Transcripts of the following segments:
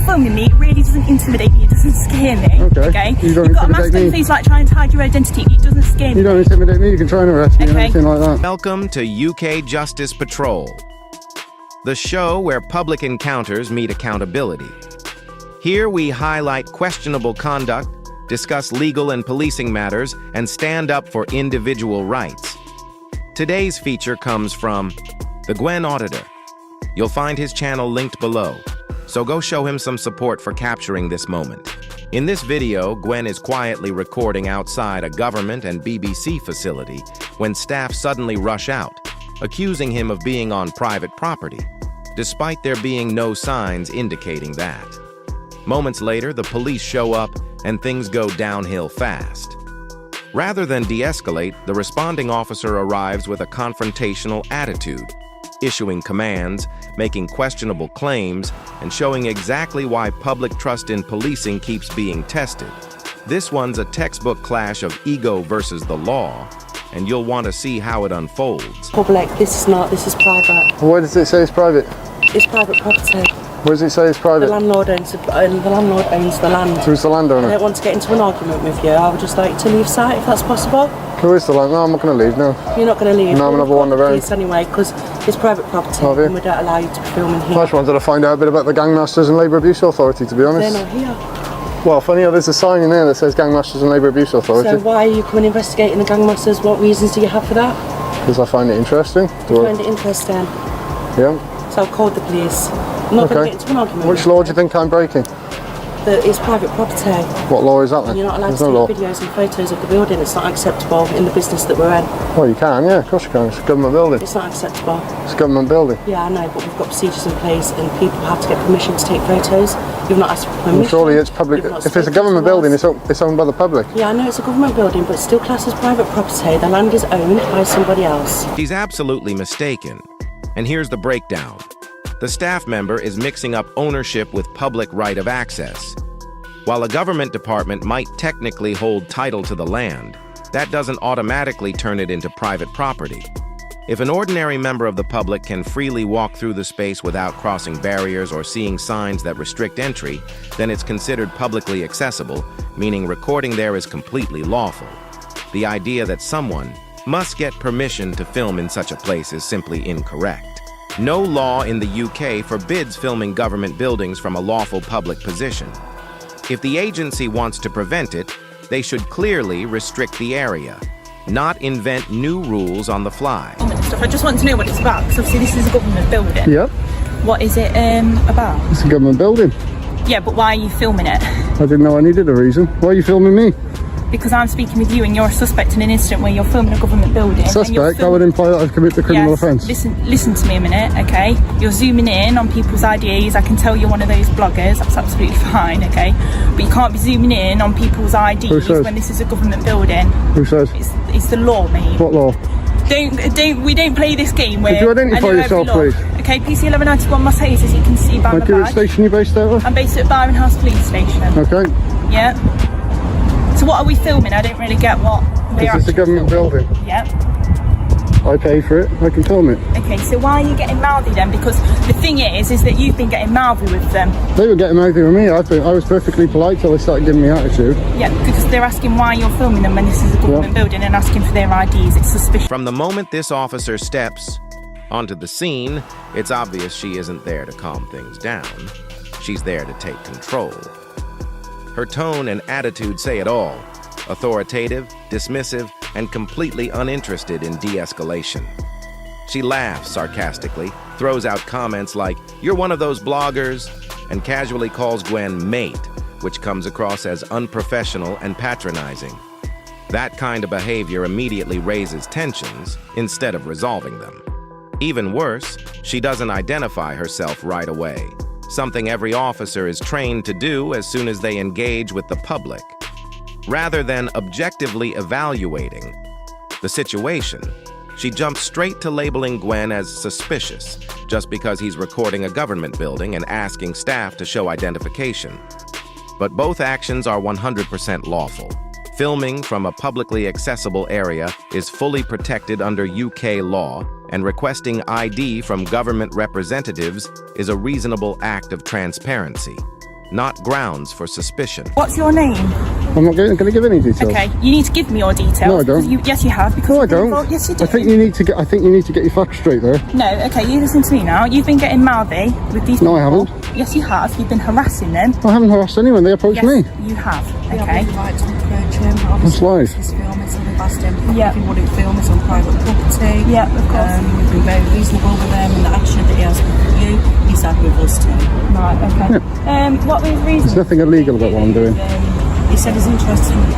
filming me, it really doesn't intimidate me, it doesn't scare me. Okay? You've got a mask on your face like trying to hide your identity, it doesn't scare me. You don't intimidate me, you can try and arrest me and anything like that. Welcome to UK Justice Patrol, the show where public encounters meet accountability. Here we highlight questionable conduct, discuss legal and policing matters, and stand up for individual rights. Today's feature comes from the Gwen Auditor. You'll find his channel linked below, so go show him some support for capturing this moment. In this video, Gwen is quietly recording outside a government and BBC facility when staff suddenly rush out, accusing him of being on private property, despite there being no signs indicating that. Moments later, the police show up and things go downhill fast. Rather than de-escalate, the responding officer arrives with a confrontational attitude, issuing commands, making questionable claims, and showing exactly why public trust in policing keeps being tested. This one's a textbook clash of ego versus the law, and you'll want to see how it unfolds. Public, this is private. Why does it say it's private? It's private property. Where does it say it's private? The landlord owns the land. Who's the landowner? I don't want to get into an argument with you. I would just like to leave sight if that's possible. Who is the landlord? No, I'm not going to leave, no. You're not going to leave? No, I'm going to wander around. Anyway, because it's private property and we don't allow you to be filming here. I just wanted to find out a bit about the Gangmasters and Labour Abuse Authority, to be honest. They're not here. Well, funny, there's a sign in there that says Gangmasters and Labour Abuse Authority. So why are you coming investigating the Gangmasters? What reasons do you have for that? Because I find it interesting. You find it interesting? Yeah. So I've called the police. I'm not going to get into an argument. Which law do you think I'm breaking? It's private property. What law is that then? And you're not allowed to take videos and photos of the building. It's not acceptable in the business that we're in. Well, you can, yeah, of course you can. It's a government building. It's not acceptable. It's a government building. Yeah, I know, but we've got procedures in place and people have to get permission to take photos. You've not asked for permission. Well, surely it's public. If it's a government building, it's owned by the public. Yeah, I know it's a government building, but it's still classed as private property. The land is owned by somebody else. He's absolutely mistaken. And here's the breakdown. The staff member is mixing up ownership with public right of access. While a government department might technically hold title to the land, that doesn't automatically turn it into private property. If an ordinary member of the public can freely walk through the space without crossing barriers or seeing signs that restrict entry, then it's considered publicly accessible, meaning recording there is completely lawful. The idea that someone must get permission to film in such a place is simply incorrect. No law in the UK forbids filming government buildings from a lawful public position. If the agency wants to prevent it, they should clearly restrict the area, not invent new rules on the fly. I just want to know what it's about, because obviously this is a government building. Yep. What is it about? It's a government building. Yeah, but why are you filming it? I didn't know I needed a reason. Why are you filming me? Because I'm speaking with you and you're a suspect in an incident where you're filming a government building. Suspect? That would imply that I've committed a criminal offence. Listen to me a minute, okay? You're zooming in on people's IDs. I can tell you're one of those bloggers. That's absolutely fine, okay? But you can't be zooming in on people's IDs when this is a government building. Who says? It's the law, mate. What law? We don't play this game where... Could you identify yourself, please? Okay, PC 1191 Marseilles, as you can see by my badge. What station are you based out of? I'm based at Byron House Police Station. Okay. Yeah. So what are we filming? I don't really get what we're It's a government building. Yeah. I pay for it, I can film it. Okay, so why are you getting mouthy then? Because the thing is that you've been getting mouthy with them. They were getting mouthy with me. I was perfectly polite till they started giving me attitude. Yeah, because they're asking why you're filming them when this is a government building and asking for their IDs. It's suspicious. From the moment this officer steps onto the scene, it's obvious she isn't there to calm things down. She's there to take control. Her tone and attitude say it all: authoritative, dismissive, and completely uninterested in de-escalation. She laughs sarcastically, throws out comments like, "You're one of those bloggers," and casually calls Gwen mate, which comes across as unprofessional and patronizing. That kind of behavior immediately raises tensions instead of resolving them. Even worse, she doesn't identify herself right away, something every officer is trained to do as soon as they engage with the public. Rather than objectively evaluating the situation, she jumps straight to labeling Gwen as suspicious just because he's recording a government building and asking staff to show identification. But both actions are 100% lawful. Filming from a publicly accessible area is fully protected under UK law, and requesting ID from government representatives is a reasonable act of transparency. not grounds for suspicion. What's your name? I'm not going to give any details. Okay, you need to give me your details. No, I don't. Yes, you have. Because No, I don't. Yes, you do. I think you need to get your facts straight there. No, okay, you listen to me now. You've been getting mouthy with these people. No, I haven't. Yes, you have. You've been harassing them. I haven't harassed anyone. They approached me. You have. We Okay. have the right to approach him. That's Obviously, lies. he's filming, so we've asked him Yeah. if he wouldn't film us on private property. Yeah, of course. We've been very reasonable with him, and the action that he has with you, he's had with us too. Right, okay. What was the reason? There's nothing illegal about what I'm doing. He said he's interested in the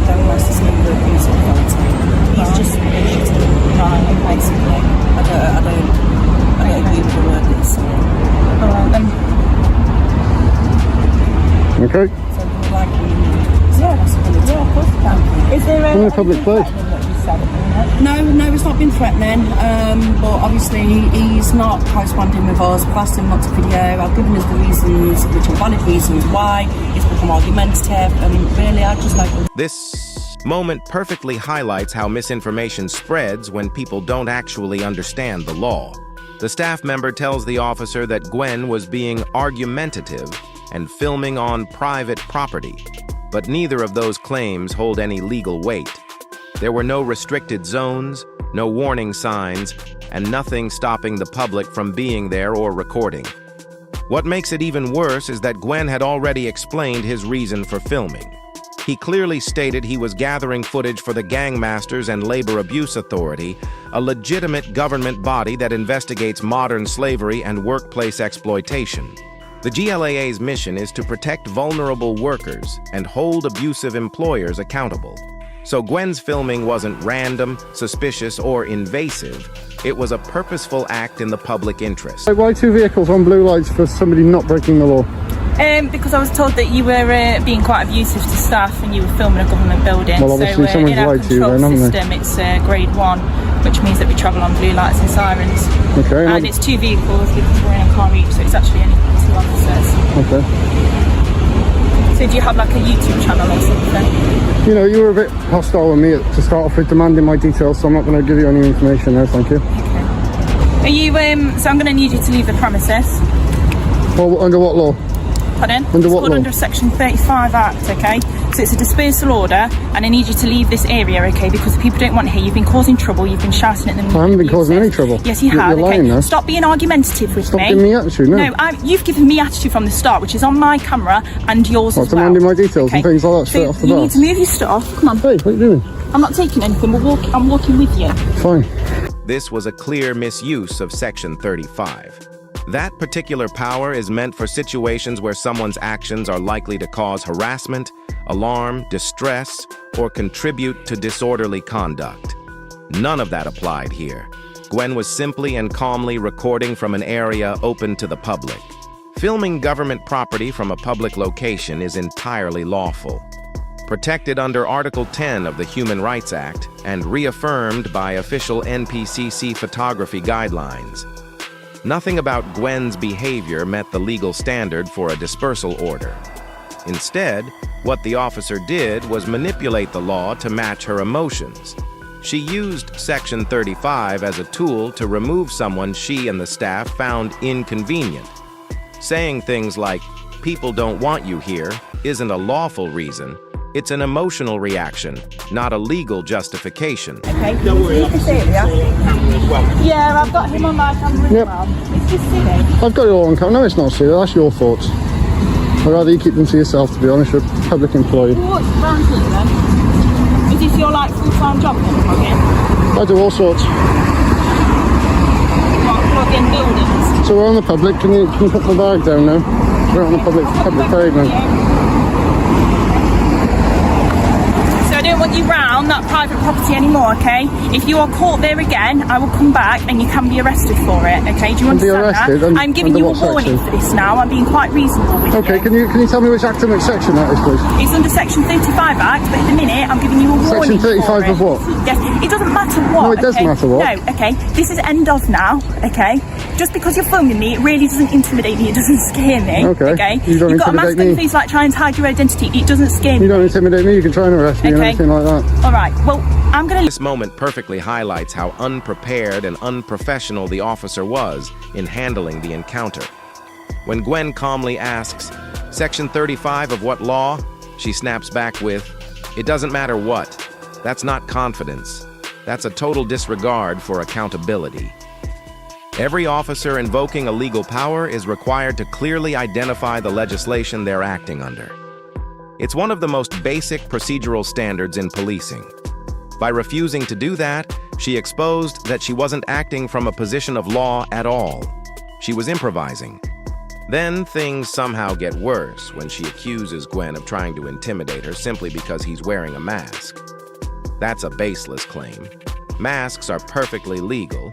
diagnosis of the abuse of authority. He's just suspicious. Right, okay. Basically, I don't agree with the word that he's saying. All right, then. Okay? So we would like him. Yeah, of course you can. Is there I'm in a public place. What you said at the minute? No, it's not been threatening, but obviously he's not corresponding with us. We've asked him not to video. I've given us the reasons, which are valid reasons why. He's become argumentative, and really, I just like... This moment perfectly highlights how misinformation spreads when people don't actually understand the law. The staff member tells the officer that Gwen was being argumentative and filming on private property, but neither of those claims hold any legal weight. There were no restricted zones, no warning signs, and nothing stopping the public from being there or recording. What makes it even worse is that Gwen had already explained his reason for filming. He clearly stated he was gathering footage for the Gangmasters and Labor Abuse Authority, a legitimate government body that investigates modern slavery and workplace exploitation. The GLAA's mission is to protect vulnerable workers and hold abusive employers accountable. So Gwen's filming wasn't random, suspicious, or invasive. It was a purposeful act in the public interest. Why 2 vehicles on blue lights for somebody not breaking the law? Because I was told that you were being quite abusive to staff and you were filming a government building. Well, obviously someone's in our lied to you control then, haven't they? system, it's grade 1, which means that we travel on blue lights and sirens. Okay. And it's 2 vehicles because we're in a car each, so it's actually only 2 officers. Okay. So do you have like a YouTube channel or something? You know, you were a bit hostile with me to start off with, demanding my details, so I'm not going to give you any information now, thank you. Are you, so I'm going to need you to leave the premises. Well, under what law? Pardon? Under It's what called law? under Section 35 Act, okay? So it's a dispersal order, and I need you to leave this area, okay? Because people don't want to hear. You've been causing trouble. You've been shouting at them. I haven't been causing any trouble. Yes, you You're have. lying Okay, now. stop being argumentative with Stop me. giving me attitude, no. You've given me attitude from the start, which is on my camera and yours as well. demanding my details and things like that straight off the You bat. need to move your stuff. Come on. Hey, what are you doing? I'm not taking anything. I'm walking with you. Fine. This was a clear misuse of Section 35. That particular power is meant for situations where someone's actions are likely to cause harassment, alarm, distress, or contribute to disorderly conduct. None of that applied here. Gwen was simply and calmly recording from an area open to the public. Filming government property from a public location is entirely lawful, protected under Article 10 of the Human Rights Act and reaffirmed by official NPCC photography guidelines. Nothing about Gwen's behavior met the legal standard for a dispersal order. Instead, what the officer did was manipulate the law to match her emotions. She used Section 35 as a tool to remove someone she and the staff found inconvenient. Saying things like, "People don't want you here," isn't a lawful reason. It's an emotional reaction, not a legal justification. Okay, don't worry. Leave this area. Yeah, I've got him on my camera as Yep. well. It's just silly. I've got it all on camera. No, it's not silly. That's your thoughts. I'd rather you keep them to yourself, to be honest. You're a public employee. What's around here then? Is this your like full-time job then, plug-in? I do all sorts. What, plug-in buildings? So we're on the public. Can you put the bag down now? We're on the public pavement. So I don't want you round that private property anymore, okay? If you are caught there again, I will come back and you can be arrested for it, okay? Do you Be understand arrested? that? I'm giving Under you a what warning section? for this now. I'm being quite reasonable with Okay, you. can you tell me which act and which section that is, please? It's under Section 35 Act, but at the minute I'm giving you a warning. Section 35 for it. of what? Yes, it doesn't matter what. No, it does okay? matter what. No, okay. This is end of now, okay? Just because you're filming me, it really doesn't intimidate me. It doesn't scare me. Okay. You don't You've got a mask intimidate on your me. face like trying to hide your identity. It doesn't scare me. You don't intimidate me. You can try and arrest me and Okay. everything like that. All right. Well, I'm gonna. This moment perfectly highlights how unprepared and unprofessional the officer was in handling the encounter. When Gwen calmly asks, Section 35 of what law? She snaps back with, "It doesn't matter what. That's not confidence. That's a total disregard for accountability." Every officer invoking a legal power is required to clearly identify the legislation they're acting under. It's one of the most basic procedural standards in policing. By refusing to do that, she exposed that she wasn't acting from a position of law at all. She was improvising. Then things somehow get worse when she accuses Gwen of trying to intimidate her simply because he's wearing a mask. That's a baseless claim. Masks are perfectly legal,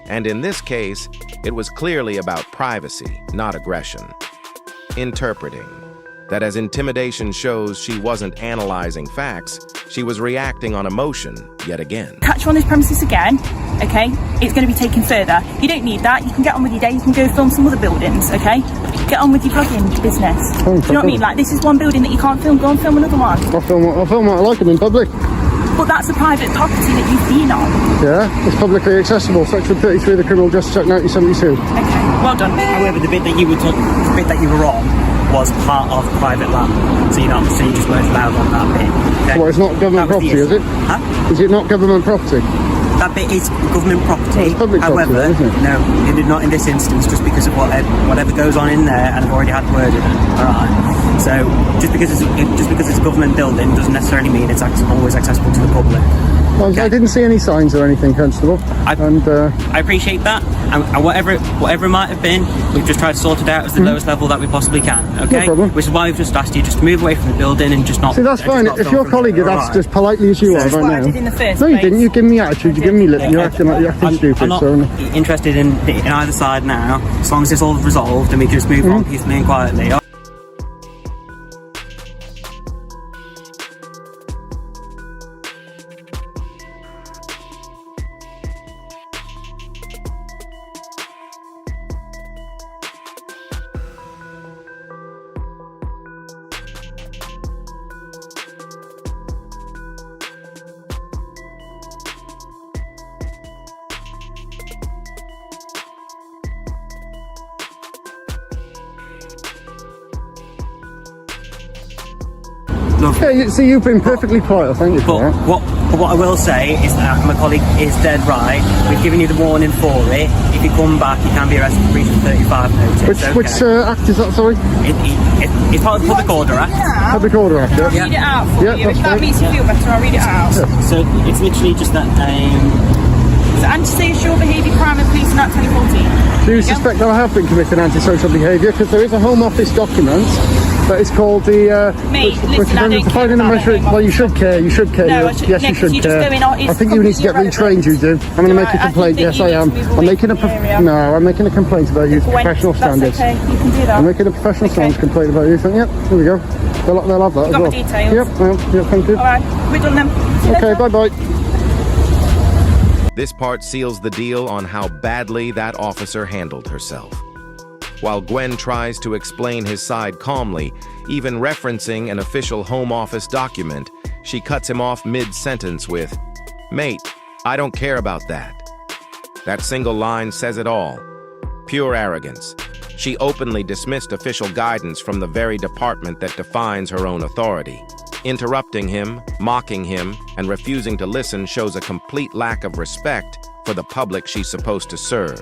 and in this case, it was clearly about privacy, not aggression. Interpreting that as intimidation shows she wasn't analyzing facts, she was reacting on emotion yet again. Catch you on this premises again, okay? It's going to be taken further. You don't need that. You can get on with your day. You can go film some other buildings, okay? Get on with your vlogging business. Do you know what I mean? Like, this is one building that you can't film. Go and film another one. I'll film what I like them in public. But that's a private property that you've been on. Yeah, it's publicly accessible. Section 33 of the Criminal Justice Act 1972. Okay, well done. However, the bit that you were on was part of private land, so you just weren't allowed on that bit. Okay? Well, it's not government That was the property, is it? Huh? Is it not government property? That bit is government property. Well, it's public property, However, isn't it? no, it did not in this instance, just because of whatever goes on in there, and I've already had word with it. All right. So just because it's a government building doesn't necessarily mean it's always accessible to the public. Well, I didn't see any signs or anything, Constable. I appreciate that, and whatever it might have been, we've just tried to sort it out as the lowest level that we possibly can. Okay, No problem. Which is why we've just asked you just to move away from the building and just not. See, that's fine. If your colleague had asked as politely as you are That's what I right did in the now. first No, you place. didn't. You give me attitude. You give me lip. You're acting like you're acting stupid. I'm not So interested in either side now. As long as it's all resolved and we can just move on peacefully and quietly. yeah, see, you've been perfectly quiet. Thank you for But that. what I will say is that my colleague is dead right. We've given you the warning for it. If you come back, you can be arrested for breach of 35 notice. Which act is that? Sorry, It's part of the Public Order Act. Public Order Act. Yeah. Read it out for Yeah, you. that's If that fine. makes you feel better, I'll read it out. So it's literally just that. It's antisocial behaviour crime and policing act 2014. Do you suspect that I have been committing antisocial behaviour? Because there is a Home Office document that is called the. Mate, listen, I don't care Finding the about measure. the Home Well, you should care. You should care. No, I should- Yes, no, you 'cause should you're just care. going on- it's I think you need to get completely retrained. You do. I'm going to No, make a I complaint. think Yes, that I you am. need to move I'm away making a. from the area. No, I'm making a complaint about you. When- Professional standards. That's okay, you can do that. I'm making a professional standards complaint about you. So, yep, here we go. They'll have that as got my well. details? Yep, yep, thank you. Alright, we're done then. See you Okay, later. bye bye. This part seals the deal on how badly that officer handled herself. While Gwen tries to explain his side calmly, even referencing an official Home Office document, she cuts him off mid-sentence with, "Mate, I don't care about that." That single line says it all. Pure arrogance. She openly dismissed official guidance from the very department that defines her own authority. Interrupting him, mocking him, and refusing to listen shows a complete lack of respect for the public she's supposed to serve.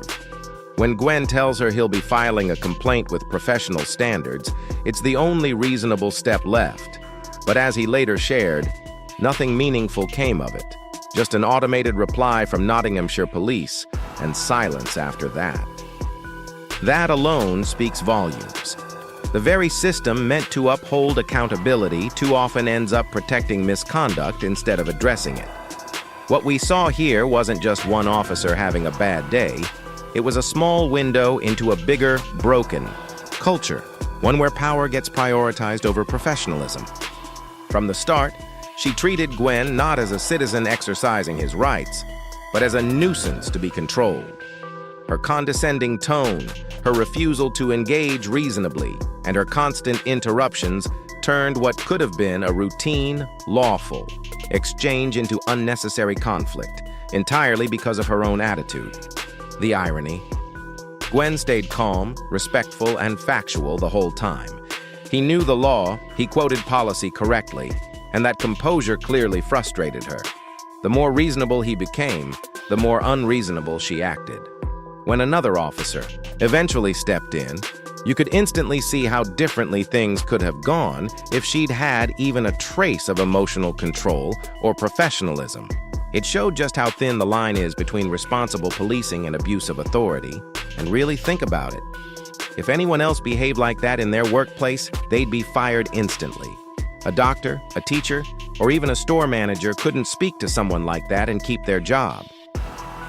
When Gwen tells her he'll be filing a complaint with professional standards, it's the only reasonable step left. But as he later shared, nothing meaningful came of it. Just an automated reply from Nottinghamshire Police, and silence after that. That alone speaks volumes. The very system meant to uphold accountability too often ends up protecting misconduct instead of addressing it. What we saw here wasn't just one officer having a bad day. It was a small window into a bigger, broken culture, one where power gets prioritized over professionalism. From the start, she treated Gwen not as a citizen exercising his rights, but as a nuisance to be controlled. Her condescending tone, her refusal to engage reasonably, and her constant interruptions turned what could have been a routine, lawful exchange into unnecessary conflict, entirely because of her own attitude. The irony. Gwen stayed calm, respectful, and factual the whole time. He knew the law, he quoted policy correctly, and that composure clearly frustrated her. The more reasonable he became, the more unreasonable she acted. When another officer eventually stepped in, you could instantly see how differently things could have gone if she'd had even a trace of emotional control or professionalism. It showed just how thin the line is between responsible policing and abuse of authority. And really think about it. If anyone else behaved like that in their workplace, they'd be fired instantly. A doctor, a teacher, or even a store manager couldn't speak to someone like that and keep their job.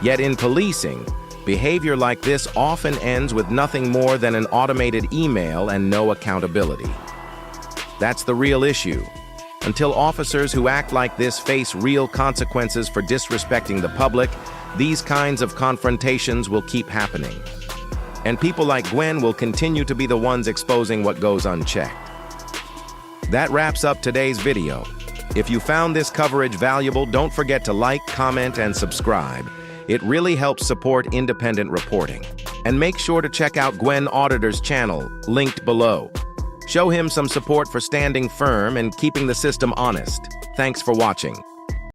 Yet in policing, behavior like this often ends with nothing more than an automated email and no accountability. That's the real issue. Until officers who act like this face real consequences for disrespecting the public, these kinds of confrontations will keep happening. And people like Gwen will continue to be the ones exposing what goes unchecked. That wraps up today's video. If you found this coverage valuable, don't forget to like, comment, and subscribe. It really helps support independent reporting. And make sure to check out Gwen Auditor's channel, linked below. Show him some support for standing firm and keeping the system honest. Thanks for watching.